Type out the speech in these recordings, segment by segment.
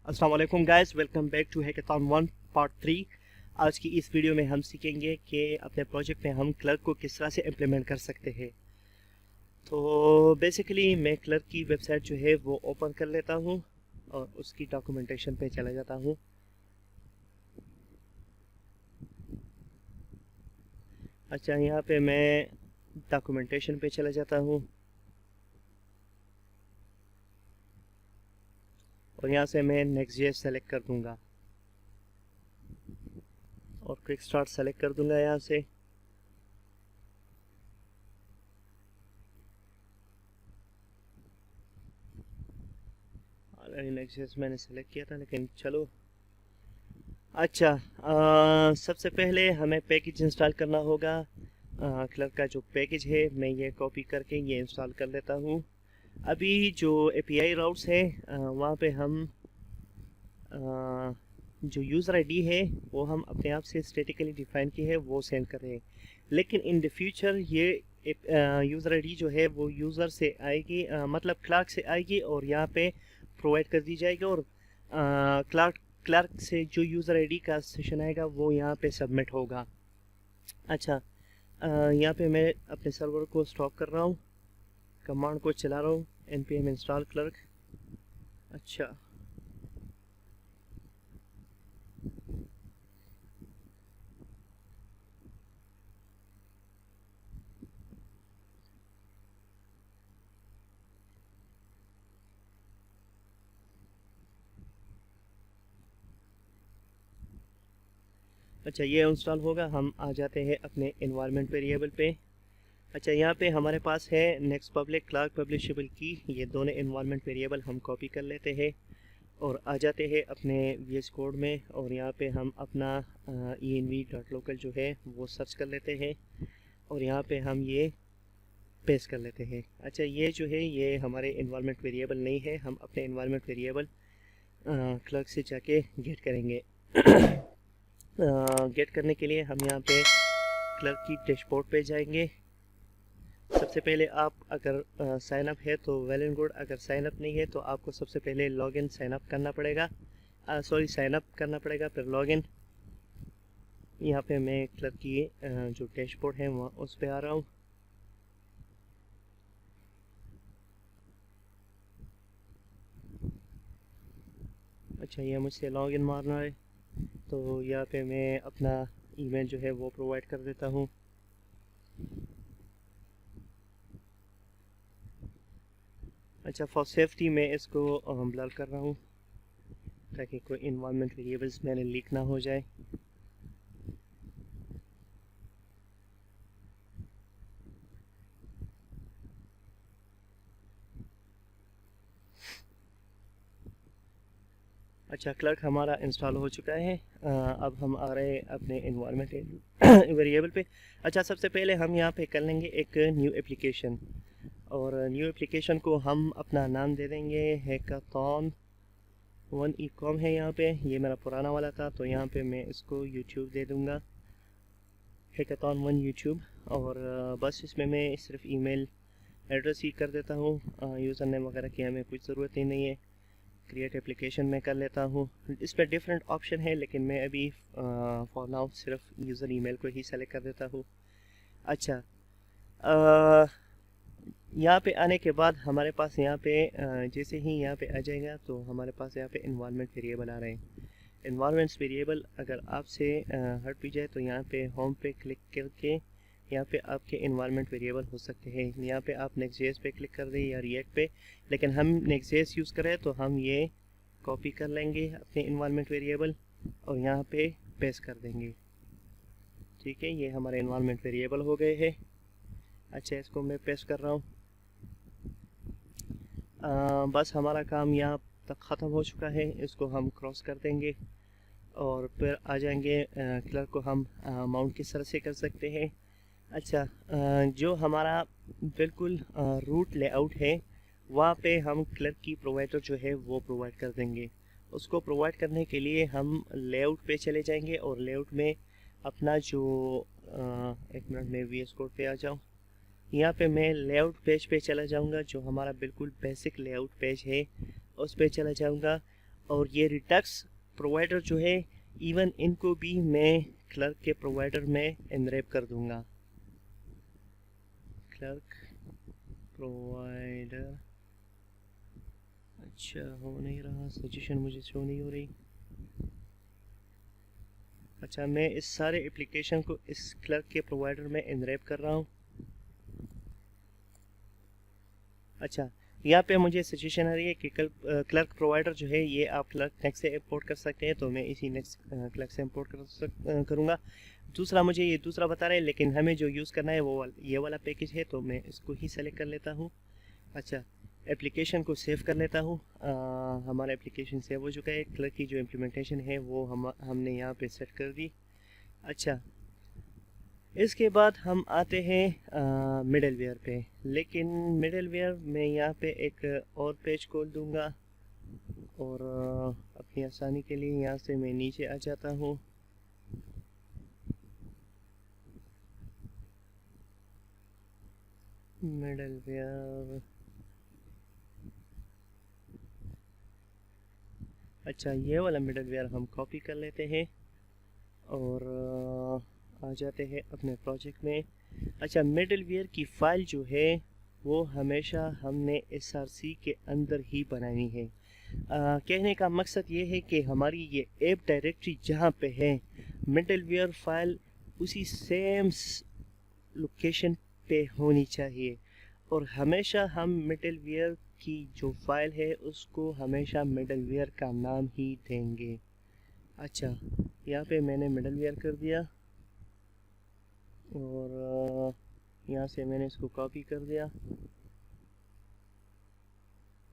अस्सलाम वालेकुम guys, welcome back to hackathon 1 part 3। आज की इस वीडियो में हम सीखेंगे कि अपने प्रोजेक्ट में हम क्लर्क को किस तरह से इम्प्लीमेंट कर सकते हैं। तो बेसिकली मैं क्लर्क की वेबसाइट जो है वो ओपन कर लेता हूँ और उसकी डॉक्यूमेंटेशन पे चला जाता हूँ। अच्छा, यहाँ पे मैं डॉक्यूमेंटेशन पे चला जाता हूँ और यहाँ से मैं नेक्स्ट.जेएस सेलेक्ट कर दूँगा और क्विक स्टार्ट सेलेक्ट कर दूँगा यहाँ से। ऑलरेडी नेक्स्ट.जेएस मैंने सेलेक्ट किया था, लेकिन चलो। अच्छा, सबसे पहले हमें पैकेज इंस्टॉल करना होगा। क्लर्क का जो पैकेज है मैं ये कॉपी करके ये इंस्टॉल कर लेता हूँ। अभी जो एपीआई राउट्स है वहाँ पे हम जो यूज़र आईडी है वो हम अपने आप से स्टैटिकली डिफाइन की है, वो सेंड कर रहे हैं। लेकिन इन द फ्यूचर ये यूज़र आईडी जो है वो यूज़र से आएगी, मतलब क्लर्क से आएगी और यहाँ पे प्रोवाइड कर दी जाएगी और क्लर्क से जो यूज़र आईडी का सेशन आएगा वो यहाँ पे सबमिट होगा। अच्छा, यहाँ पे मैं अपने सर्वर को स्टॉप कर रहा हूँ, कमांड को चला रहा हूँ, npm इंस्टॉल क्लर्क। अच्छा, अच्छा ये इंस्टॉल होगा। हम आ जाते हैं अपने इन्वायरमेंट वेरिएबल पे। अच्छा, यहाँ पे हमारे पास है नेक्स्ट पब्लिक क्लर्क पब्लिशेबल की, ये दोनों इन्वायरमेंट वेरिएबल हम कॉपी कर लेते हैं और आ जाते हैं अपने VS कोड में और यहाँ पे हम अपना env.local जो है वो सर्च कर लेते हैं और यहाँ पे हम ये पेस्ट कर लेते हैं। अच्छा, ये जो है ये हमारे इन्वायरमेंट वेरिएबल नहीं है, हम अपने इन्वायरमेंट वेरिएबल क्लर्क से जाके गेट करेंगे। गेट करने के लिए हम यहाँ पे क्लर्क की डैशबोर्ड पे जाएंगे। सबसे पहले आप अगर साइन अप है तो वेल एंड गुड, अगर साइन अप नहीं है तो आपको सबसे पहले लॉगिन साइन अप करना पड़ेगा, साइन अप करना पड़ेगा फिर लॉगिन। यहाँ पे मैं क्लर्क की जो डैशबोर्ड है वहाँ उस पे आ रहा हूँ। अच्छा, ये मुझसे लॉगिन मारना है तो यहाँ पे मैं अपना ईमेल जो है वो प्रोवाइड कर देता हूँ। अच्छा, फॉर सेफ्टी मैं इसको ब्लर कर रहा हूँ ताकि कोई इन्वायरमेंट वेरिएबल्स मैंने लीक ना हो जाए। अच्छा, क्लर्क हमारा इंस्टॉल हो चुका है। अब हम आ रहे हैं अपने इन्वायरमेंट वेरिएबल पे। अच्छा, सबसे पहले हम यहाँ पे कर लेंगे एक न्यू एप्लीकेशन और न्यू एप्लीकेशन को हम अपना नाम दे देंगे हैकाथॉन 1 ecom है। यहाँ पे ये मेरा पुराना वाला था तो यहाँ पे मैं इसको यूट्यूब दे दूँगा, हैकाथॉन 1 यूट्यूब। और बस इसमें मैं सिर्फ ईमेल एड्रेस ही कर देता हूँ, यूज़र नेम वगैरह की हमें कुछ ज़रूरत ही नहीं है। क्रिएट एप्लीकेशन में कर लेता हूँ, इस पर डिफरेंट ऑप्शन है लेकिन मैं अभी फॉर नाउ सिर्फ यूज़र ईमेल को ही सेलेक्ट कर देता हूँ। अच्छा, यहाँ पे आने के बाद हमारे पास यहाँ पे जैसे ही यहाँ पे आ जाएगा तो हमारे पास यहाँ पे इन्वायरमेंट वेरिएबल आ रहे हैं। इन्वायरमेंट्स वेरिएबल अगर आपसे हट भी जाए तो यहाँ पे होम पे क्लिक करके यहाँ पे आपके इन्वायरमेंट वेरिएबल हो सकते हैं। यहाँ पे आप नेक्स्ट.जेएस पे क्लिक कर दें या रिएक्ट पे, लेकिन हम नेक्स्ट.जेएस यूज़ करें तो हम ये कॉपी कर लेंगे अपने इन्वायरमेंट वेरिएबल और यहाँ पे पेस्ट कर देंगे। ठीक है, ये हमारे इन्वायरमेंट वेरिएबल हो गए हैं। अच्छा, इसको मैं पेस्ट कर रहा हूँ। बस हमारा काम यहाँ तक ख़त्म हो चुका है, इसको हम क्रॉस कर देंगे और फिर आ जाएंगे क्लर्क को हम माउंट किस तरह से कर सकते हैं। अच्छा, जो हमारा बिल्कुल रूट लेआउट है वहाँ पे हम क्लर्क की प्रोवाइडर जो है वो प्रोवाइड कर देंगे। उसको प्रोवाइड करने के लिए हम लेआउट पे चले जाएंगे और लेआउट में अपना जो एक मिनट में VS कोड पे आ जाऊँ। यहाँ पे मैं लेआउट पेज पे चला जाऊँगा, जो हमारा बिल्कुल बेसिक लेआउट पेज है उस पे चला जाऊँगा और ये रिडक्स प्रोवाइडर जो है इवन इनको भी मैं क्लर्क के प्रोवाइडर में एनरेप कर दूंगा। क्लर्क प्रोवाइडर, अच्छा हो नहीं रहा, सजेशन मुझे शो नहीं हो रही। अच्छा, मैं इस सारे एप्लीकेशन को इस क्लर्क के प्रोवाइडर में एनरेप कर रहा हूँ। अच्छा, यहाँ पे मुझे सजेशन आ रही है कि क्लर्क प्रोवाइडर जो है ये आप क्लर्क नेक्स्ट से इंपोर्ट कर सकते हैं, तो मैं इसी नेक्स्ट क्लर्क से इंपोर्ट करूँगा। दूसरा मुझे ये दूसरा बता रहा है, लेकिन हमें जो यूज़ करना है वो ये वाला पैकेज है, तो मैं इसको ही सेलेक्ट कर लेता हूँ। अच्छा, एप्लीकेशन को सेव कर लेता हूँ। हमारा एप्लीकेशन सेव हो चुका है। क्लर्क की जो इम्प्लीमेंटेशन है वो हमने यहाँ पे सेट कर दी। अच्छा, इसके बाद हम आते हैं मिडलवेयर पे, लेकिन मिडलवेयर में यहाँ पे एक और पेज खोल दूँगा और अपनी आसानी के लिए यहाँ से मैं नीचे आ जाता हूँ। मिडलवेयर, अच्छा ये वाला मिडलवेयर हम कॉपी कर लेते हैं और आ जाते हैं अपने प्रोजेक्ट में। अच्छा, मिडलवेयर की फ़ाइल जो है वो हमेशा हमने SRC के अंदर ही बनानी है। कहने का मकसद ये है कि हमारी ये ऐप डायरेक्टरी जहाँ पे है, मिडलवेयर फ़ाइल उसी सेम लोकेशन पे होनी चाहिए और हमेशा हम मिडलवेयर की जो फ़ाइल है उसको हमेशा मिडलवेयर का नाम ही देंगे। अच्छा, यहाँ पे मैंने मिडलवेयर कर दिया और यहाँ से मैंने इसको कॉपी कर दिया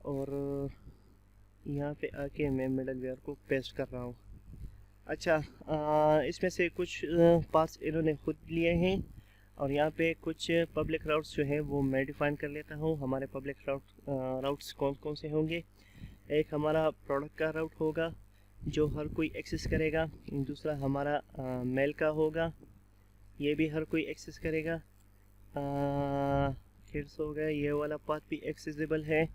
और यहाँ पे आके मैं मिडलवेयर को पेस्ट कर रहा हूँ। अच्छा, इसमें से कुछ पार्ट्स इन्होंने खुद लिए हैं और यहाँ पे कुछ पब्लिक राउट्स जो हैं वो मैं डिफाइन कर लेता हूँ। हमारे पब्लिक राउट्स कौन कौन से होंगे? एक हमारा प्रोडक्ट का राउट होगा जो हर कोई एक्सेस करेगा। दूसरा हमारा मेल का होगा, ये भी हर कोई एक्सेस करेगा। किड्स हो गया, ये वाला पाथ भी एक्सेसिबल है।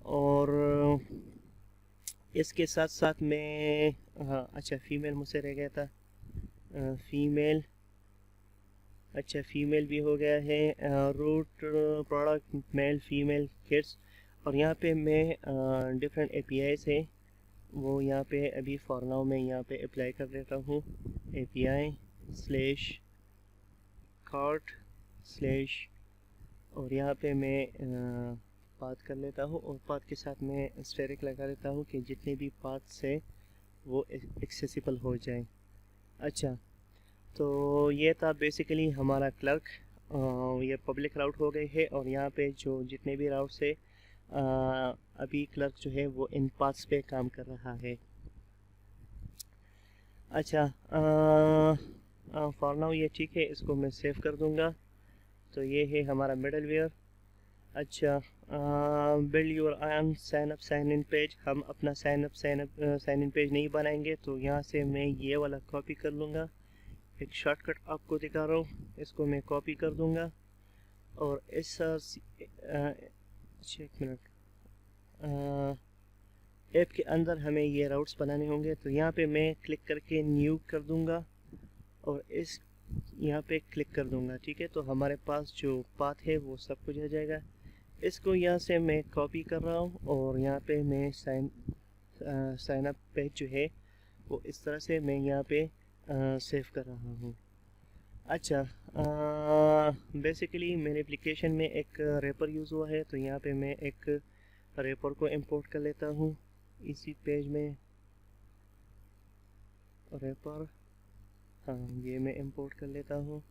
और इसके साथ साथ में हाँ, अच्छा फीमेल मुझसे रह गया था, फीमेल। अच्छा, फीमेल भी हो गया है, root product male female kids. और यहाँ पे मैं डिफरेंट APIs है वो यहाँ पे अभी फॉर नाउ मैं यहाँ पे अप्लाई कर देता हूँ। API/ कार्ट/ और यहाँ पे मैं पाथ कर लेता हूँ और पाथ के साथ मैं स्टेरिक लगा देता हूँ कि जितने भी पाथ्स है वो एक्सेसिबल हो जाए। अच्छा, तो ये था बेसिकली हमारा क्लर्क। ये पब्लिक राउट हो गए है और यहाँ पे जो जितने भी राउट्स है अभी क्लर्क जो है वो इन पाथ्स पे काम कर रहा है। अच्छा, फॉर नाउ ये ठीक है, इसको मैं सेव कर दूंगा। तो ये है हमारा मिडलवेयर। अच्छा, build your own sign up sign in page. हम अपना साइन इन पेज नहीं बनाएंगे, तो यहाँ से मैं ये वाला कॉपी कर लूँगा। एक शॉर्टकट आपको दिखा रहा हूँ, इसको मैं कॉपी कर दूँगा और इस एक मिनट, ऐप के अंदर हमें ये राउट्स बनाने होंगे। तो यहाँ पे मैं क्लिक करके न्यू कर दूँगा और इस यहाँ पे क्लिक कर दूँगा। ठीक है, तो हमारे पास जो पाथ है वो सब कुछ आ जाएगा। इसको यहाँ से मैं कॉपी कर रहा हूँ और यहाँ पे मैं साइन अप पेज जो है वो इस तरह से मैं यहाँ पे सेव कर रहा हूँ। अच्छा, बेसिकली मेरे एप्लीकेशन में एक रेपर यूज़ हुआ है, तो यहाँ पे मैं एक रेपर को इंपोर्ट कर लेता हूँ इसी पेज में। रेपर, हाँ ये मैं इंपोर्ट कर लेता हूँ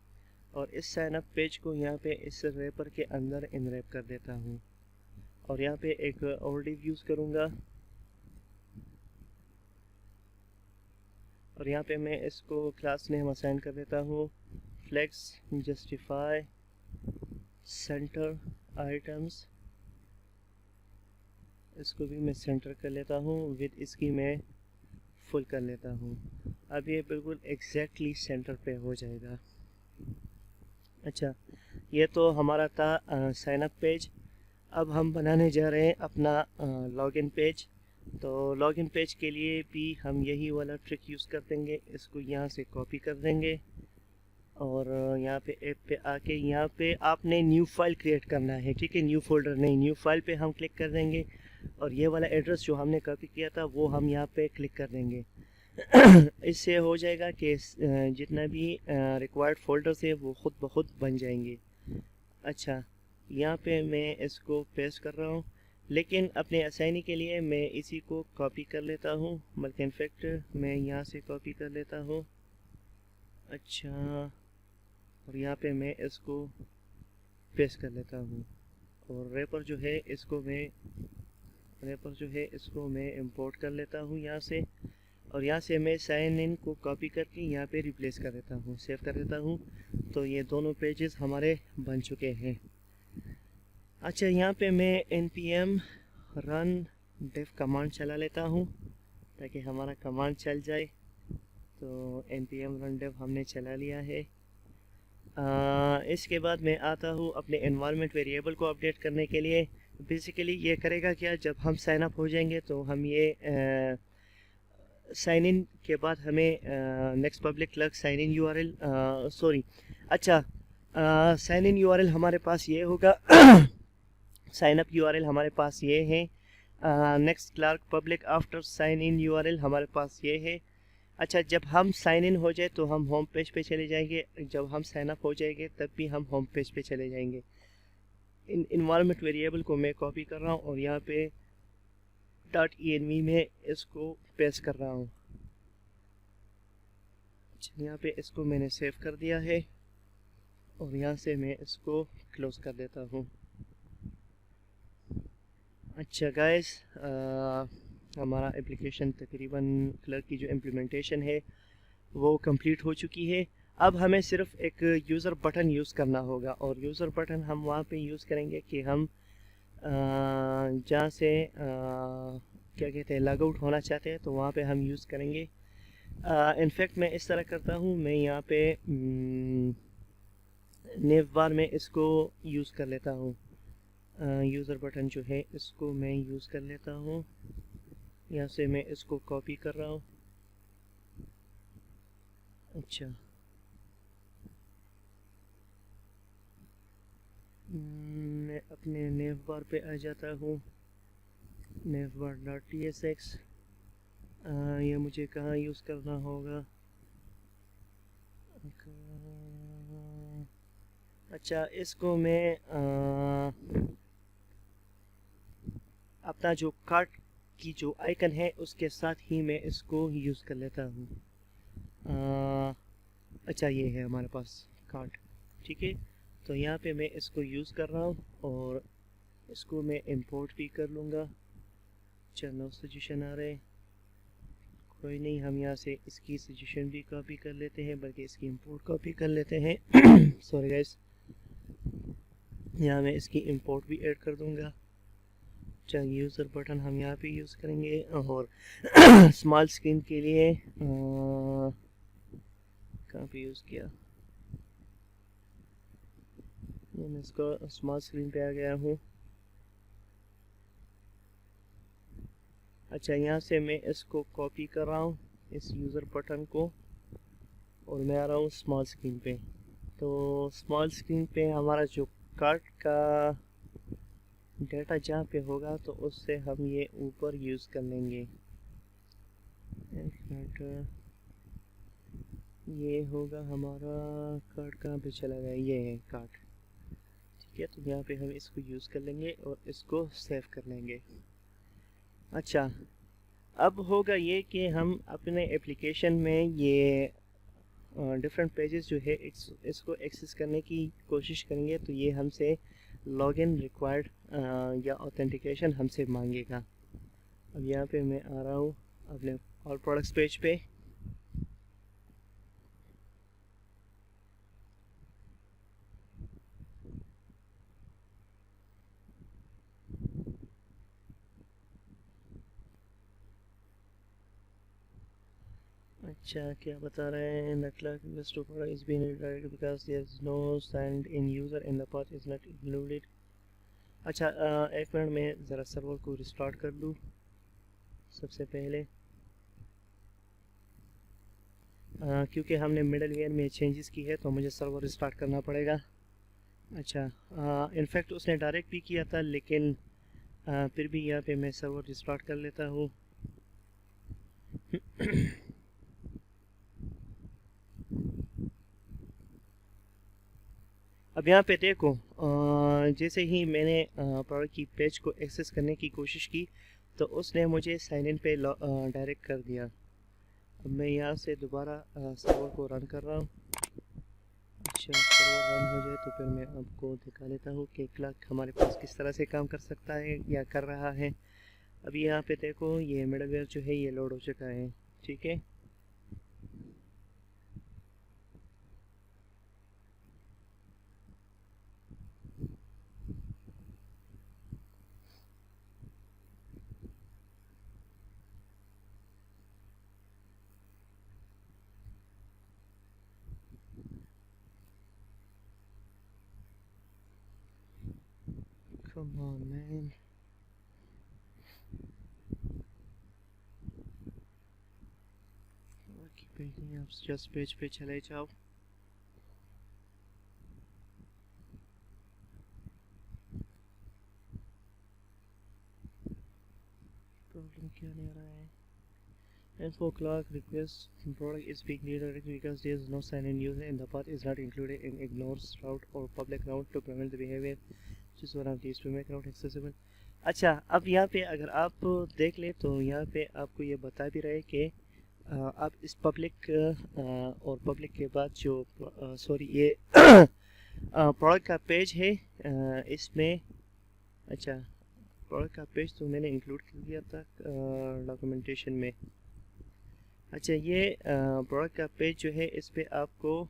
और इस साइन अप पेज को यहाँ पे इस रेपर के अंदर इनरैप कर देता हूँ और यहाँ पे एक और डिव यूज़ करूँगा और यहाँ पे मैं इसको क्लास नेम असाइन कर देता हूँ फ्लेक्स जस्टिफाई सेंटर आइटम्स। इसको भी मैं सेंटर कर लेता हूँ, विद इसकी मैं फुल कर लेता हूँ। अब ये बिल्कुल एग्जैक्टली सेंटर पे हो जाएगा। अच्छा, ये तो हमारा था साइन अप पेज। अब हम बनाने जा रहे हैं अपना लॉगिन पेज। तो लॉगिन पेज के लिए भी हम यही वाला ट्रिक यूज़ कर देंगे, इसको यहाँ से कॉपी कर देंगे और यहाँ पे ऐप पे आके यहाँ पे आपने न्यू फाइल क्रिएट करना है, ठीक है, न्यू फोल्डर नहीं, न्यू फाइल पे हम क्लिक कर देंगे और ये वाला एड्रेस जो हमने कॉपी किया था वो हम यहाँ पे क्लिक कर देंगे। इससे हो जाएगा कि जितना भी रिक्वायर्ड फोल्डर्स है वो खुद ब खुद बन जाएंगे। अच्छा, यहाँ पे मैं इसको पेस्ट कर रहा हूँ, लेकिन अपने आसानी के लिए मैं इसी को कॉपी कर लेता हूँ, बल्कि इनफैक्ट मैं यहाँ से कॉपी कर लेता हूँ। अच्छा, और यहाँ पे मैं इसको पेस्ट कर लेता हूँ और रैपर जो है इसको मैं इंपोर्ट कर लेता हूँ यहाँ से, और यहाँ से मैं साइन इन को कॉपी करके यहाँ पे रिप्लेस कर देता हूँ, सेव कर देता हूँ। तो ये दोनों पेजेस हमारे बन चुके हैं। अच्छा, यहाँ पे मैं npm run dev कमांड चला लेता हूँ ताकि हमारा कमांड चल जाए। तो npm run dev हमने चला लिया है। इसके बाद मैं आता हूँ अपने एनवायरनमेंट वेरिएबल को अपडेट करने के लिए। बेसिकली ये करेगा क्या, जब हम साइन अप हो जाएंगे तो हम ये साइन इन के बाद हमें next public clerk sign in URL sorry अच्छा साइन इन यूआरएल हमारे पास ये होगा साइन अप यूआरएल हमारे पास ये है, next clerk public after sign in URL हमारे पास ये है। अच्छा, जब हम साइन इन हो जाए तो हम होम पेज पे चले जाएंगे, जब हम साइन अप हो जाएंगे तब भी हम होम पेज पे चले जाएंगे। इन इन्वायरमेंट वेरिएबल को मैं कॉपी कर रहा हूँ और यहाँ पे .env में इसको पेस्ट कर रहा हूँ। यहाँ पे इसको मैंने सेव कर दिया है और यहाँ से मैं इसको क्लोज कर देता हूँ। अच्छा गाइस, हमारा एप्लीकेशन तकरीबन क्लर्क की जो इम्प्लीमेंटेशन है वो कंप्लीट हो चुकी है। अब हमें सिर्फ एक यूज़र बटन यूज़ करना होगा और यूज़र बटन हम वहाँ पे यूज़ करेंगे कि हम जहाँ से क्या कहते हैं लॉग आउट होना चाहते हैं तो वहाँ पे हम यूज़ करेंगे। इनफैक्ट मैं इस तरह करता हूँ, मैं यहाँ पे नेव बार में इसको यूज़ कर लेता हूँ। यूज़र बटन जो है इसको मैं यूज़ कर लेता हूँ, यहाँ से मैं इसको कॉपी कर रहा हूँ। अच्छा, मैं अपने नेव बार पे आ जाता हूँ, नेव बार .tsx। ये मुझे कहाँ यूज़ करना होगा? अच्छा, इसको मैं अपना जो कार्ट की जो आइकन है उसके साथ ही मैं इसको यूज़ कर लेता हूँ। अच्छा, ये है हमारे पास कार्ट, ठीक है। तो यहाँ पे मैं इसको यूज़ कर रहा हूँ और इसको मैं इंपोर्ट भी कर लूँगा। चलो, सजेशन आ रहे, कोई नहीं, हम यहाँ से इसकी सजेशन भी कॉपी कर लेते हैं, बल्कि इसकी इंपोर्ट कॉपी कर लेते हैं। सॉरी गाइस, यहाँ मैं इसकी इंपोर्ट भी ऐड कर दूँगा। चल, यूज़र बटन हम यहाँ पे यूज़ करेंगे और स्मॉल स्क्रीन के लिए कहाँ पे यूज़ किया, मैं इसको स्मॉल स्क्रीन पे आ गया हूँ। अच्छा, यहाँ से मैं इसको कॉपी कर रहा हूँ इस यूज़र बटन को और मैं आ रहा हूँ स्मॉल स्क्रीन पे। तो स्मॉल स्क्रीन पे हमारा जो कार्ट का डेटा जहाँ पे होगा तो उससे हम ये ऊपर यूज़ कर लेंगे। ये होगा हमारा कार्ट, कहाँ पे चला गया, ये है कार्ट, ठीक है। तो यहाँ पे हम इसको यूज़ कर लेंगे और इसको सेव कर लेंगे। अच्छा, अब होगा ये कि हम अपने एप्लीकेशन में ये डिफरेंट पेजेस जो है इसको एक्सेस करने की कोशिश करेंगे, तो ये हमसे लॉगिन रिक्वायर्ड या ऑथेंटिकेशन हमसे मांगेगा। अब यहाँ पे मैं आ रहा हूँ अपने ऑल प्रोडक्ट्स पेज पे। अच्छा, क्या बता रहे हैं, network investor is been redirected because there is no signed in user in the path is not included. अच्छा, एक मिनट में ज़रा सर्वर को रिस्टार्ट कर लूँ। सबसे पहले क्योंकि हमने मिडलवेयर में चेंजेस की है तो मुझे सर्वर स्टार्ट करना पड़ेगा। अच्छा, इनफैक्ट उसने डायरेक्ट भी किया था, लेकिन फिर भी यहाँ पे मैं सर्वर स्टार्ट कर लेता हूँ। अब यहाँ पे देखो, जैसे ही मैंने प्रोडक्ट की पेज को एक्सेस करने की कोशिश की तो उसने मुझे साइन इन पे डायरेक्ट कर दिया। अब मैं यहाँ से दोबारा सर्वर को रन कर रहा हूँ। अच्छा, सर्वर रन हो जाए तो फिर मैं आपको दिखा लेता हूँ कि क्लर्क हमारे पास किस तरह से काम कर सकता है या कर रहा है। अभी यहाँ पे देखो, ये मिडलवेयर जो है ये लोड हो चुका है। ठीक है, come on man। पेज नहीं, आप जस्ट पेज पे चले जाओ। प्रॉब्लम क्या नहीं आ रहा है? Info clerk request product is being redirected because there is no sign in user and the path is not included in ignores route or public route to prevent the behavior which is one of these to make route accessible। अच्छा, अब यहाँ पे अगर आप देख ले तो यहाँ पे आपको ये बता भी रहे कि आप इस पब्लिक और पब्लिक के बाद जो सॉरी ये प्रोडक्ट का पेज है इसमें। अच्छा, प्रोडक्ट का पेज तो मैंने इंक्लूड कर दिया था डॉक्यूमेंटेशन में। अच्छा, ये प्रोडक्ट का पेज जो है इस पे आपको,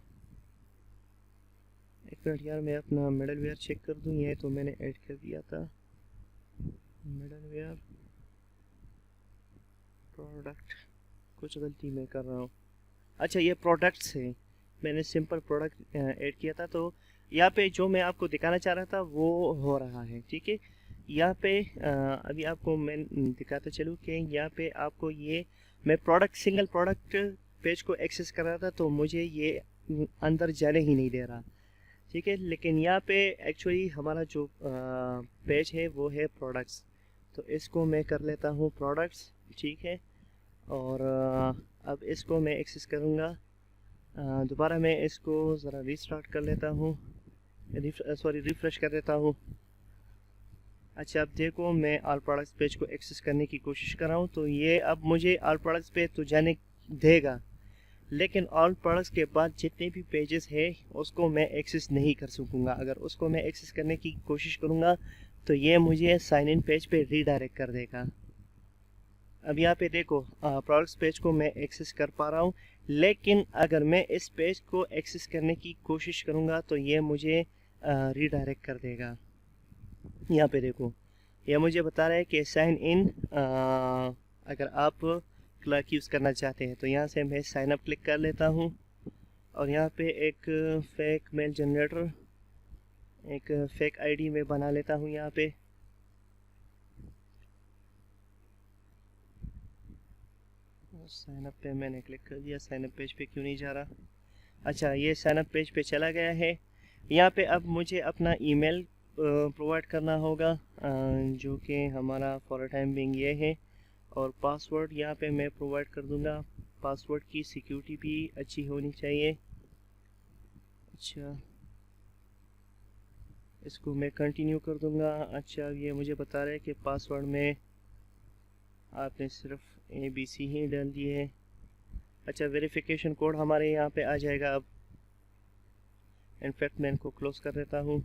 एक मिनट यार मैं अपना मिडलवेयर चेक कर दूँ। ये तो मैंने ऐड कर दिया था, मिडलवेयर प्रोडक्ट, कुछ गलती मैं कर रहा हूँ। अच्छा, ये प्रोडक्ट्स है, मैंने सिंपल प्रोडक्ट ऐड किया था। तो यहाँ पे जो मैं आपको दिखाना चाह रहा था वो हो रहा है। ठीक है, यहाँ पे अभी आपको मैं दिखाता चलूँ कि यहाँ पे आपको ये मैं प्रोडक्ट सिंगल प्रोडक्ट पेज को एक्सेस कर रहा था तो मुझे ये अंदर जाने ही नहीं दे रहा। ठीक है, लेकिन यहाँ पे एक्चुअली हमारा जो पेज है वो है प्रोडक्ट्स, तो इसको मैं कर लेता हूँ प्रोडक्ट्स। ठीक है, और अब इसको मैं एक्सेस करूँगा। दोबारा मैं इसको ज़रा रीस्टार्ट कर लेता हूँ, सॉरी रिफ़्रेश कर देता हूँ। अच्छा, अब देखो मैं ऑल प्रोडक्ट्स पेज को एक्सेस करने की कोशिश कर रहा हूँ तो ये अब मुझे ऑल प्रोडक्ट्स पे तो जाने देगा, लेकिन ऑल प्रोडक्ट्स के बाद जितने भी पेजेस है उसको मैं एक्सेस नहीं कर सकूँगा। अगर उसको मैं एक्सेस करने की कोशिश करूँगा तो ये मुझे साइन इन पेज पे रीडायरेक्ट कर देगा। अब यहाँ पे देखो, प्रोडक्ट्स पेज को मैं एक्सेस कर पा रहा हूँ, लेकिन अगर मैं इस पेज को एक्सेस करने की कोशिश करूँगा तो ये मुझे रीडायरेक्ट कर देगा। यहाँ पे देखो, ये मुझे बता रहा है कि साइन इन, अगर आप क्लर्क यूज़ करना चाहते हैं तो यहाँ से मैं साइन अप क्लिक कर लेता हूँ और यहाँ पे एक फेक मेल जनरेटर, एक फेक आईडी में बना लेता हूँ। यहाँ पे साइन अप पे मैंने क्लिक कर दिया, साइन अप पेज पे क्यों नहीं जा रहा? अच्छा, ये साइन अप पेज पे चला गया है। यहाँ पे अब मुझे अपना ईमेल प्रोवाइड करना होगा, जो कि हमारा फॉर टाइम बिंग ये है, और पासवर्ड यहाँ पे मैं प्रोवाइड कर दूँगा। पासवर्ड की सिक्योरिटी भी अच्छी होनी चाहिए। अच्छा, इसको मैं कंटिन्यू कर दूँगा। अच्छा, ये मुझे बता रहा है कि पासवर्ड में आपने सिर्फ ABC ही डाल दिए है। अच्छा, वेरिफिकेशन कोड हमारे यहाँ पे आ जाएगा। अब इनफैक्ट मैं इनको क्लोज कर देता हूँ।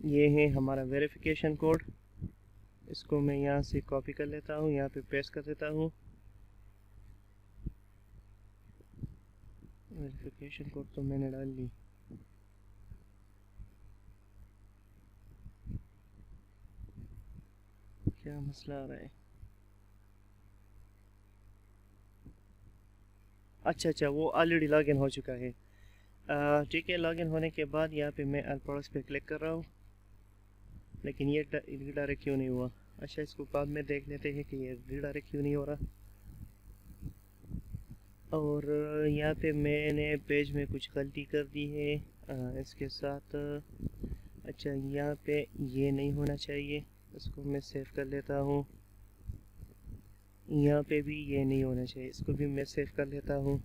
ये है हमारा वेरिफिकेशन कोड, इसको मैं यहाँ से कॉपी कर लेता हूँ, यहाँ पे पेस्ट कर देता हूँ। वेरिफिकेशन कोड तो मैंने डाल दी। क्या मसला आ रहा है? अच्छा, वो ऑलरेडी लॉगिन हो चुका है। ठीक है, लॉगिन होने के बाद यहाँ पे मैं ऑल प्रोडक्ट्स पे क्लिक कर रहा हूँ। लेकिन ये रीडायरेक्ट क्यों नहीं हुआ। अच्छा, इसको बाद में देख लेते हैं कि ये रीडायरेक्ट क्यों नहीं हो रहा। और यहाँ पे मैंने पेज में कुछ गलती कर दी है इसके साथ। अच्छा, यहाँ पे ये नहीं होना चाहिए, इसको मैं सेव कर लेता हूँ। यहाँ पे भी ये नहीं होना चाहिए, इसको भी मैं सेव कर लेता हूँ।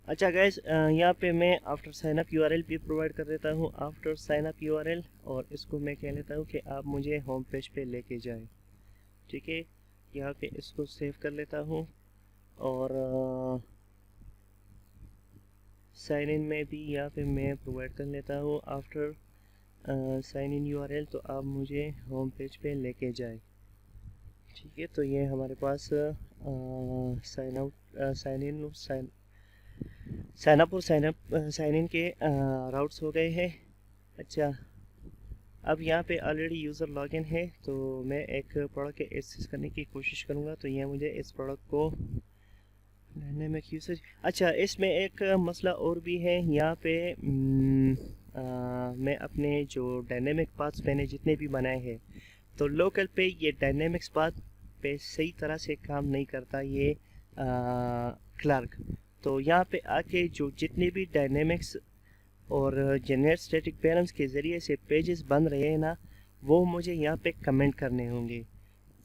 अच्छा गाइस, यहाँ पे मैं आफ्टर साइन अप यूआरएल भी प्रोवाइड कर देता हूँ, आफ्टर साइन अप यूआरएल, और इसको मैं कह लेता हूँ कि आप मुझे होम पेज पे लेके जाएं। ठीक है, यहाँ पे इसको सेव कर लेता हूँ। और साइन इन में भी यहाँ पे मैं प्रोवाइड कर लेता हूँ आफ्टर साइन इन यूआरएल, तो आप मुझे होम पेज पे लेके जाएं। ठीक है, तो ये हमारे पास sign out, sign in, sign up और साइन इन के राउट्स हो गए हैं। अच्छा, अब यहाँ पे ऑलरेडी यूज़र लॉगिन है, तो मैं एक प्रोडक्ट के एक्सेस करने की कोशिश करूँगा। तो ये मुझे इस प्रोडक्ट को डायनेमिक यूसेज, अच्छा इसमें एक मसला और भी है यहाँ पे। मैं अपने जो डायनेमिक पाथ्स मैंने जितने भी बनाए हैं, तो लोकल पे ये डायनेमिक्स पाथ पे सही तरह से काम नहीं करता ये क्लार्क। तो यहाँ पे आके जो जितने भी डायनेमिक्स और जनरेट स्टैटिक पैरम्स के ज़रिए से पेजेस बन रहे हैं ना, वो मुझे यहाँ पे कमेंट करने होंगे।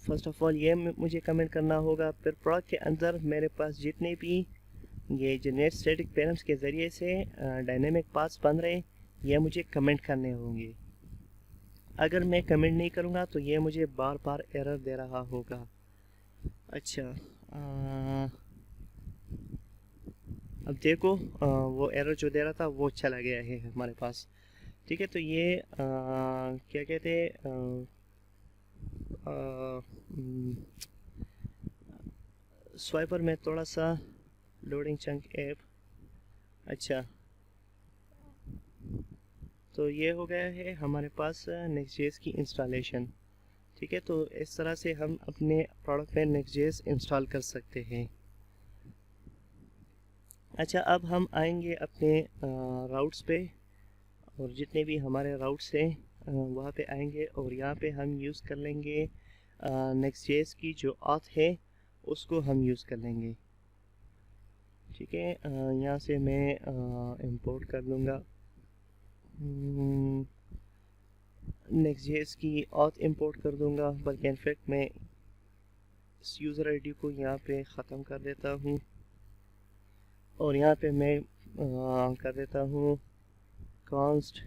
फर्स्ट ऑफ ऑल ये मुझे कमेंट करना होगा। फिर प्रोडक्ट के अंदर मेरे पास जितने भी ये जनरेट स्टैटिक पैरम्स के ज़रिए से डायनेमिक पाथ्स बन रहे हैं, ये मुझे कमेंट करने होंगे। अगर मैं कमेंट नहीं करूँगा तो ये मुझे बार बार एरर दे रहा होगा। अच्छा, अब देखो वो एरर जो दे रहा था वो चला गया है हमारे पास। ठीक है, तो ये क्या कहते हैं, स्वाइपर में थोड़ा सा लोडिंग चंक ऐप। अच्छा, तो ये हो गया है हमारे पास नेक्स्ट.जेएस की इंस्टॉलेशन। ठीक है, तो इस तरह से हम अपने प्रोडक्ट में नेक्स्ट.जेएस इंस्टॉल कर सकते हैं। अच्छा, अब हम आएंगे अपने राउट्स पे, और जितने भी हमारे राउट्स हैं वहाँ पे आएंगे, और यहाँ पे हम यूज़ कर लेंगे नेक्स्ट.जेएस की जो ऑथ है उसको हम यूज़ कर लेंगे। ठीक है, यहाँ से मैं इंपोर्ट कर लूँगा नेक्स्ट.जेएस की ऑथ इंपोर्ट कर दूँगा, बल्कि इनफैक्ट मैं इस यूज़र आईडी को यहाँ पे ख़त्म कर देता हूँ, और यहाँ पे मैं कर देता हूँ कॉन्स्ट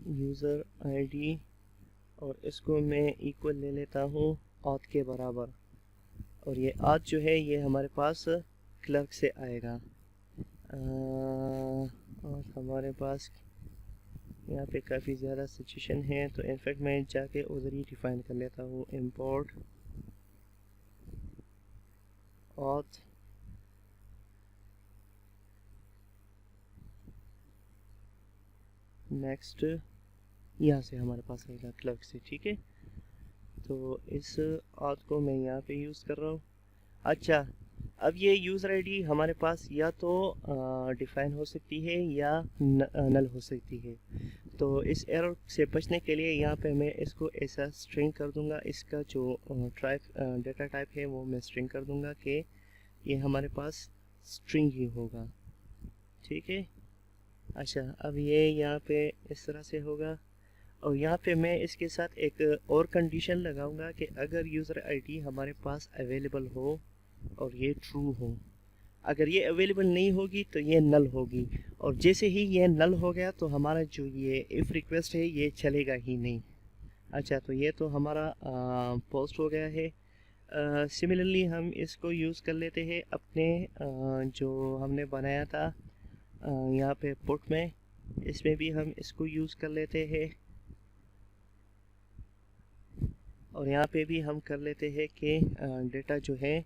यूज़र आईडी, और इसको मैं इक्वल ले लेता हूँ ऑथ के बराबर। और ये ऑथ जो है ये हमारे पास क्लर्क से आएगा। और हमारे पास यहाँ पे काफ़ी ज़्यादा सिचुएशन है, तो इनफैक्ट मैं जाके उधर ही डिफाइन कर लेता हूँ इंपोर्ट ऑथ नेक्स्ट, यहाँ से हमारे पास आएगा क्लर्क से। ठीक है, तो इस ऑथ को मैं यहाँ पे यूज़ कर रहा हूँ। अच्छा, अब ये यूज़र आईडी हमारे पास या तो डिफाइन हो सकती है या नल हो सकती है। तो इस एरर से बचने के लिए यहाँ पे मैं इसको ऐसा स्ट्रिंग कर दूंगा, इसका जो डेटा टाइप है वो मैं स्ट्रिंग कर दूंगा कि ये हमारे पास स्ट्रिंग ही होगा। ठीक है, अच्छा, अब ये यहाँ पे इस तरह से होगा, और यहाँ पे मैं इसके साथ एक और कंडीशन लगाऊंगा कि अगर यूज़र आईडी हमारे पास अवेलेबल हो और ये ट्रू हो। अगर ये अवेलेबल नहीं होगी तो ये नल होगी, और जैसे ही ये नल हो गया तो हमारा जो ये इफ़ रिक्वेस्ट है ये चलेगा ही नहीं। अच्छा, तो ये तो हमारा पोस्ट हो गया है। सिमिलरली हम इसको यूज़ कर लेते हैं अपने जो हमने बनाया था यहाँ पे पुट में, इसमें भी हम इसको यूज़ कर लेते हैं, और यहाँ पे भी हम कर लेते हैं कि डेटा जो है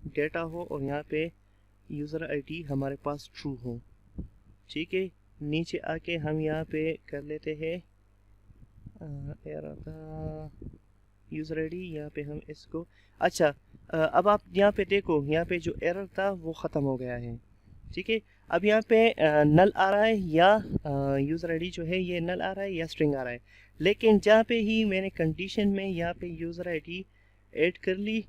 डेटा हो, और यहाँ पे यूज़र आईडी हमारे पास ट्रू हो। ठीक है, नीचे आके हम यहाँ पे कर लेते हैं यूज़र आईडी, यहाँ पे हम इसको, अच्छा अब आप यहाँ पे देखो, यहाँ पे जो एरर था वो ख़त्म हो गया है। ठीक है, अब यहाँ पे नल आ रहा है या यूज़र आईडी जो है ये नल आ रहा है या स्ट्रिंग आ रहा है, लेकिन जहाँ पे ही मैंने कंडीशन में यहाँ पे यूज़र आईडी ऐड कर ली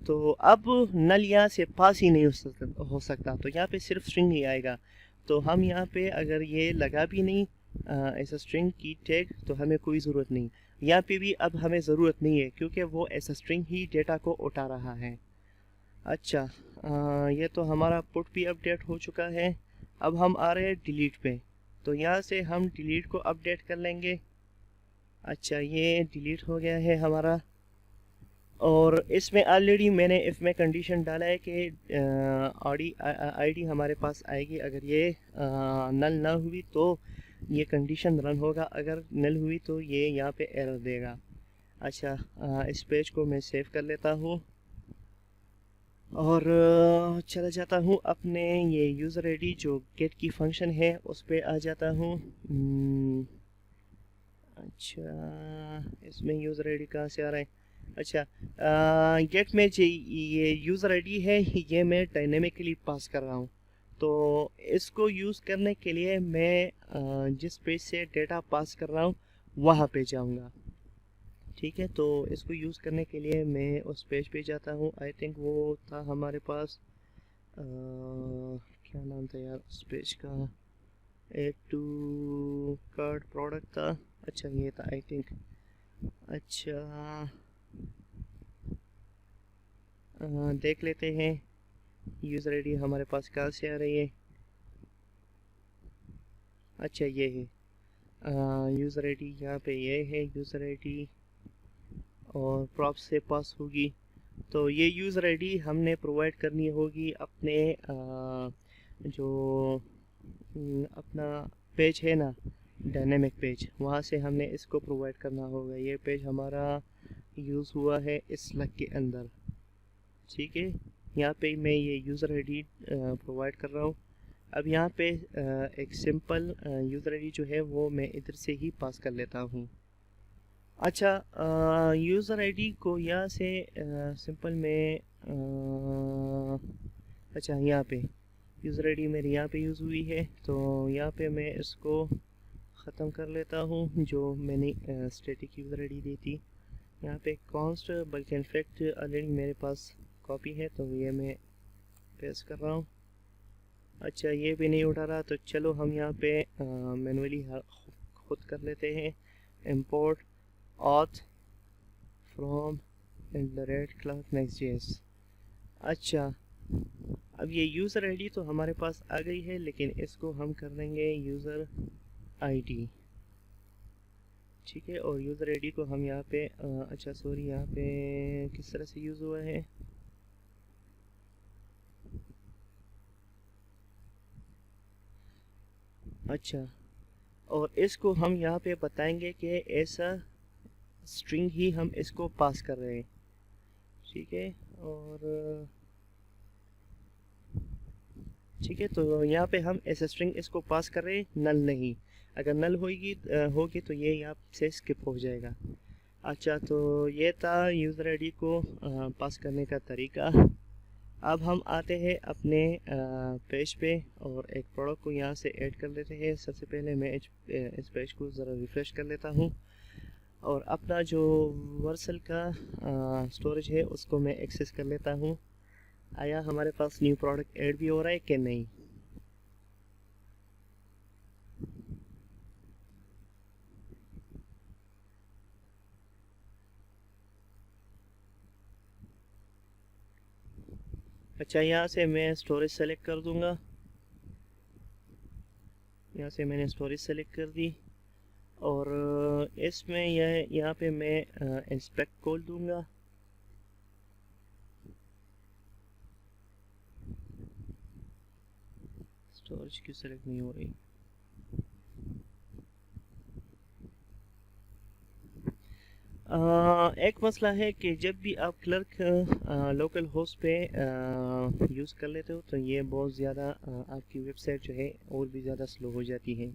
तो अब नल यहाँ से पास ही नहीं हो सकता, तो यहाँ पे सिर्फ स्ट्रिंग ही आएगा। तो हम यहाँ पे अगर ये लगा भी नहीं ऐसा स्ट्रिंग की टैग तो हमें कोई ज़रूरत नहीं, यहाँ पे भी अब हमें ज़रूरत नहीं है क्योंकि वो ऐसा स्ट्रिंग ही डेटा को उठा रहा है। अच्छा, ये तो हमारा पुट भी अपडेट हो चुका है। अब हम आ रहे हैं डिलीट पे, तो यहाँ से हम डिलीट को अपडेट कर लेंगे। अच्छा, ये डिलीट हो गया है हमारा, और इसमें ऑलरेडी मैंने इफ़ में कंडीशन डाला है कि आईडी हमारे पास आएगी अगर ये नल ना हुई तो ये कंडीशन रन होगा, अगर नल हुई तो ये यहाँ पे एरर देगा। अच्छा, इस पेज को मैं सेव कर लेता हूँ और चला जाता हूँ अपने ये यूज़र आईडी जो गेट की फंक्शन है उस पर आ जाता हूँ। अच्छा, इसमें यूज़र आईडी कहाँ से आ रहा है? अच्छा, गेट में जो ये यूज़र आईडी है ये मैं डायनेमिकली पास कर रहा हूँ, तो इसको यूज़ करने के लिए मैं जिस पेज से डेटा पास कर रहा हूँ वहाँ पे जाऊँगा। ठीक है, तो इसको यूज़ करने के लिए मैं उस पेज पे जाता हूँ। आई थिंक वो था हमारे पास क्या नाम था यार उस पेज का, एड टू कार्ड प्रोडक्ट था। अच्छा, ये था आई थिंक। अच्छा, देख लेते हैं यूज़र आईडी हमारे पास कहाँ से आ रही है। अच्छा, ये है यूज़र आईडी, यहाँ पे ये है यूज़र आईडी और प्रॉप से पास होगी। तो ये यूज़र आईडी हमने प्रोवाइड करनी होगी अपने जो अपना पेज है ना डायनेमिक पेज, वहाँ से हमने इसको प्रोवाइड करना होगा। ये पेज हमारा यूज़ हुआ है इस स्लग के अंदर। ठीक है, यहाँ पे मैं ये यूज़र आईडी प्रोवाइड कर रहा हूँ। अब यहाँ पे एक सिंपल यूज़र आईडी जो है वो मैं इधर से ही पास कर लेता हूँ। अच्छा, यूज़र आईडी को यहाँ से सिंपल में अच्छा, यहाँ पे यूज़र आईडी मेरी यहाँ पे यूज़ हुई है, तो यहाँ पे मैं इसको ख़त्म कर लेता हूँ जो मैंने स्टैटिक यूज़र आईडी दी थी। यहाँ पे कॉन्स्ट, बल्कि इनफैक्ट ऑलरेडी मेरे पास कॉपी है तो ये मैं पेस्ट कर रहा हूँ। अच्छा, ये भी नहीं उठा रहा, तो चलो हम यहाँ पे मैनुअली खुद कर लेते हैं। Import auth from class next.js। अच्छा, अब ये यूज़र आईडी तो हमारे पास आ गई है, लेकिन इसको हम कर देंगे यूज़र आईडी। ठीक है, और यूज़र आईडी को हम यहाँ पे अच्छा सॉरी, यहाँ पे किस तरह से यूज़ हुआ है। अच्छा, और इसको हम यहाँ पे बताएंगे कि ऐसा स्ट्रिंग ही हम इसको पास कर रहे हैं। ठीक है, और ठीक है, तो यहाँ पे हम ऐसा स्ट्रिंग इसको पास कर रहे हैं, नल नहीं। अगर नल होगी तो ये यहाँ से स्किप हो जाएगा। अच्छा, तो ये था यूज़र आईडी को पास करने का तरीका। अब हम आते हैं अपने पेज पे और एक प्रोडक्ट को यहाँ से ऐड कर लेते हैं। सबसे पहले मैं इस पेज को ज़रा रिफ़्रेश कर लेता हूँ और अपना जो वर्सल का स्टोरेज है उसको मैं एक्सेस कर लेता हूँ। आया हमारे पास न्यू प्रोडक्ट ऐड भी हो रहा है कि नहीं। अच्छा, यहाँ से मैं स्टोरेज सेलेक्ट कर दूँगा। यहाँ से मैंने स्टोरेज सेलेक्ट कर दी और इसमें यहाँ पे मैं इंस्पेक्ट खोल दूँगा। स्टोरेज क्यों सेलेक्ट नहीं हो रही? एक मसला है कि जब भी आप क्लर्क लोकल होस्ट पे यूज़ कर लेते हो तो ये बहुत ज़्यादा आपकी वेबसाइट जो है और भी ज़्यादा स्लो हो जाती है।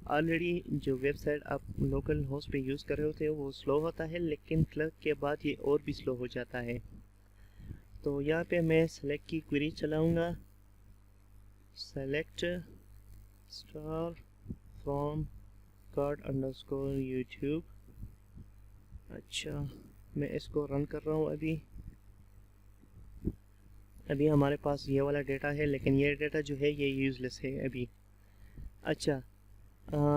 ऑलरेडी जो वेबसाइट आप लोकल होस्ट पे यूज़ कर रहे होते हो वो स्लो होता है, लेकिन क्लर्क के बाद ये और भी स्लो हो जाता है। तो यहाँ पे मैं सेलेक्ट की क्वेरी चलाऊँगा। Select star from card underscore YouTube. अच्छा, मैं इसको रन कर रहा हूँ। अभी हमारे पास ये वाला डेटा है, लेकिन ये डेटा जो है ये यूज़लेस है अभी। अच्छा,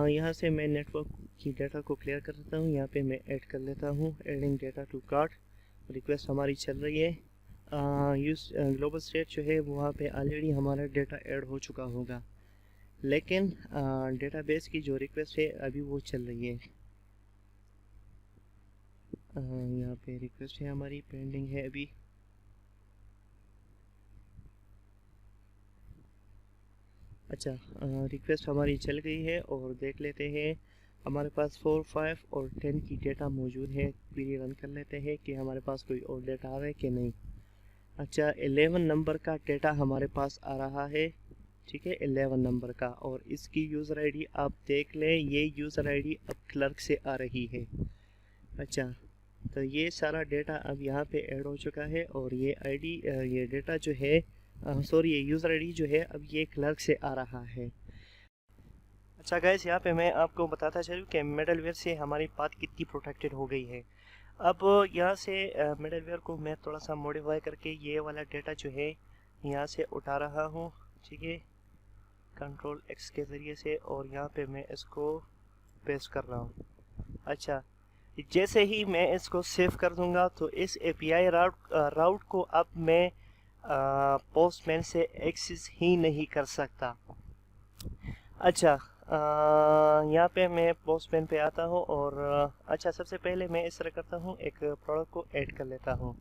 यहाँ से मैं नेटवर्क की डाटा को क्लियर कर देता हूँ। यहाँ पे मैं ऐड कर लेता हूँ, adding data to cart. Request हमारी चल रही है। यूज़ ग्लोबल स्टेट जो है वहाँ पे ऑलरेडी हमारा डेटा ऐड हो चुका होगा, लेकिन डेटाबेस की जो रिक्वेस्ट है अभी वो चल रही है। यहाँ पे रिक्वेस्ट है हमारी पेंडिंग है अभी। अच्छा, रिक्वेस्ट हमारी चल गई है और देख लेते हैं हमारे पास 4, 5 और 10 की डेटा मौजूद है। क्वेरी रन कर लेते हैं कि हमारे पास कोई और डेटा आ रहा है कि नहीं। अच्छा, 11 नंबर का डेटा हमारे पास आ रहा है। ठीक है, 11 नंबर का, और इसकी यूज़र आईडी आप देख लें, ये यूज़र आईडी अब क्लर्क से आ रही है। अच्छा, तो ये सारा डेटा अब यहाँ पे ऐड हो चुका है, और ये आईडी ये डेटा जो है सॉरी ये यूज़र आईडी जो है अब ये क्लर्क से आ रहा है। अच्छा गाइस, यहाँ पे मैं आपको बताता चलूँ कि मिडलवेयर से हमारी बात कितनी प्रोटेक्टेड हो गई है। अब यहाँ से मिडलवेयर को मैं थोड़ा सा मॉडिफाई करके ये वाला डेटा जो है यहाँ से उठा रहा हूँ। ठीक है, कंट्रोल X के ज़रिए से, और यहाँ पे मैं इसको पेस्ट कर रहा हूँ। अच्छा, जैसे ही मैं इसको सेव कर दूंगा तो इस API राउट को अब मैं पोस्टमैन से एक्सेस ही नहीं कर सकता। अच्छा, यहाँ पे मैं पोस्टमैन पे आता हूँ, और अच्छा सबसे पहले मैं इस तरह करता हूँ, एक प्रोडक्ट को ऐड कर लेता हूँ।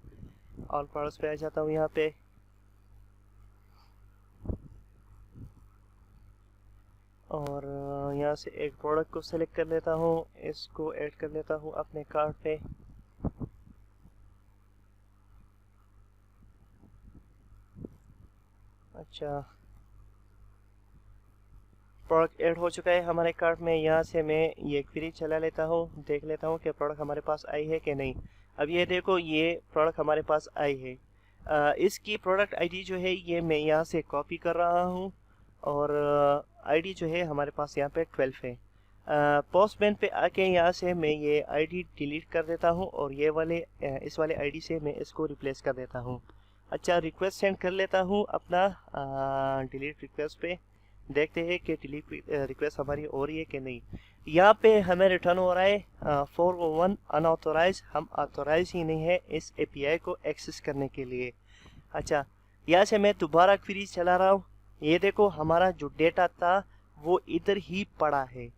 ऑल प्रोडक्ट्स पे आ जाता हूँ यहाँ पे, और यहाँ से एक प्रोडक्ट को सेलेक्ट कर लेता हूँ, इसको ऐड कर लेता हूँ अपने कार्ट पे। अच्छा, प्रोडक्ट ऐड हो चुका है हमारे कार्ट में। यहाँ से मैं ये क्वेरी चला लेता हूँ, देख लेता हूँ कि प्रोडक्ट हमारे पास आई है कि नहीं। अब ये देखो, ये प्रोडक्ट हमारे पास आई है। इसकी प्रोडक्ट आईडी जो है ये मैं यहाँ से कॉपी कर रहा हूँ, और आईडी जो है हमारे पास यहाँ पे 12 है। पोस्टमैन पे आके यहाँ से मैं ये आईडी डिलीट कर देता हूँ, और ये वाले इस वाले आईडी से मैं इसको रिप्लेस कर देता हूँ। अच्छा, रिक्वेस्ट सेंड कर लेता हूँ अपना डिलीट रिक्वेस्ट पे, देखते हैं कि डिलीट रिक्वेस्ट हमारी हो रही है कि नहीं। यहाँ पे हमें रिटर्न हो रहा है 401 अनऑथोराइज। हम ऑथोराइज ही नहीं है इस API को एक्सेस करने के लिए। अच्छा, यहाँ से मैं दोबारा क्वेरी चला रहा हूँ। ये देखो, हमारा जो डेटा था वो इधर ही पड़ा है।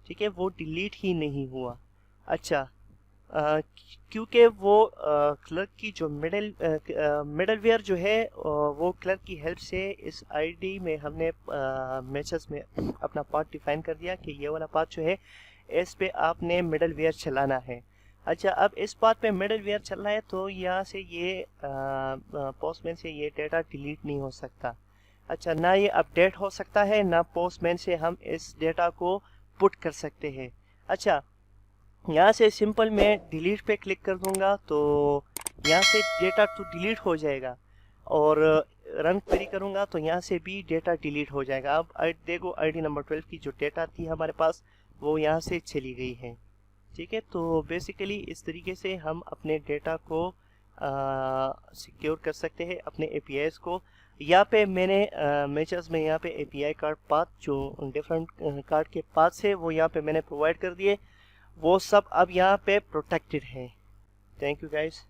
ठीक है, वो डिलीट ही नहीं हुआ। अच्छा, क्योंकि वो क्लर्क की जो मिडलवेयर जो है वो क्लर्क की हेल्प से इस आईडी में हमने मैसेज में अपना पाथ डिफाइन कर दिया कि ये वाला पाथ जो है इस पे आपने मिडलवेयर चलाना है। अच्छा, अब इस पाथ पे मिडलवेयर चल रहा है, तो यहाँ से ये पोस्टमैन से ये डेटा डिलीट नहीं हो सकता। अच्छा, ना ये अपडेट हो सकता है, ना पोस्टमैन से हम इस डेटा को पुट कर सकते हैं। अच्छा, यहाँ से सिंपल मैं डिलीट पे क्लिक कर दूंगा तो यहाँ से डेटा तो डिलीट हो जाएगा, और रन क्वेरी करूंगा तो यहाँ से भी डेटा डिलीट हो जाएगा। अब देखो, आईडी नंबर 12 की जो डेटा थी हमारे पास वो यहाँ से चली गई है। ठीक है, तो बेसिकली इस तरीके से हम अपने डेटा को सिक्योर कर सकते हैं, अपने APIs को। यहाँ पे मैंने मैचेस में यहाँ पे API कार्ड पाथ जो डिफरेंट कार्ड के पाथ है वो यहाँ पे मैंने प्रोवाइड कर दिए, वो सब अब यहाँ पे प्रोटेक्टेड है। Thank you guys.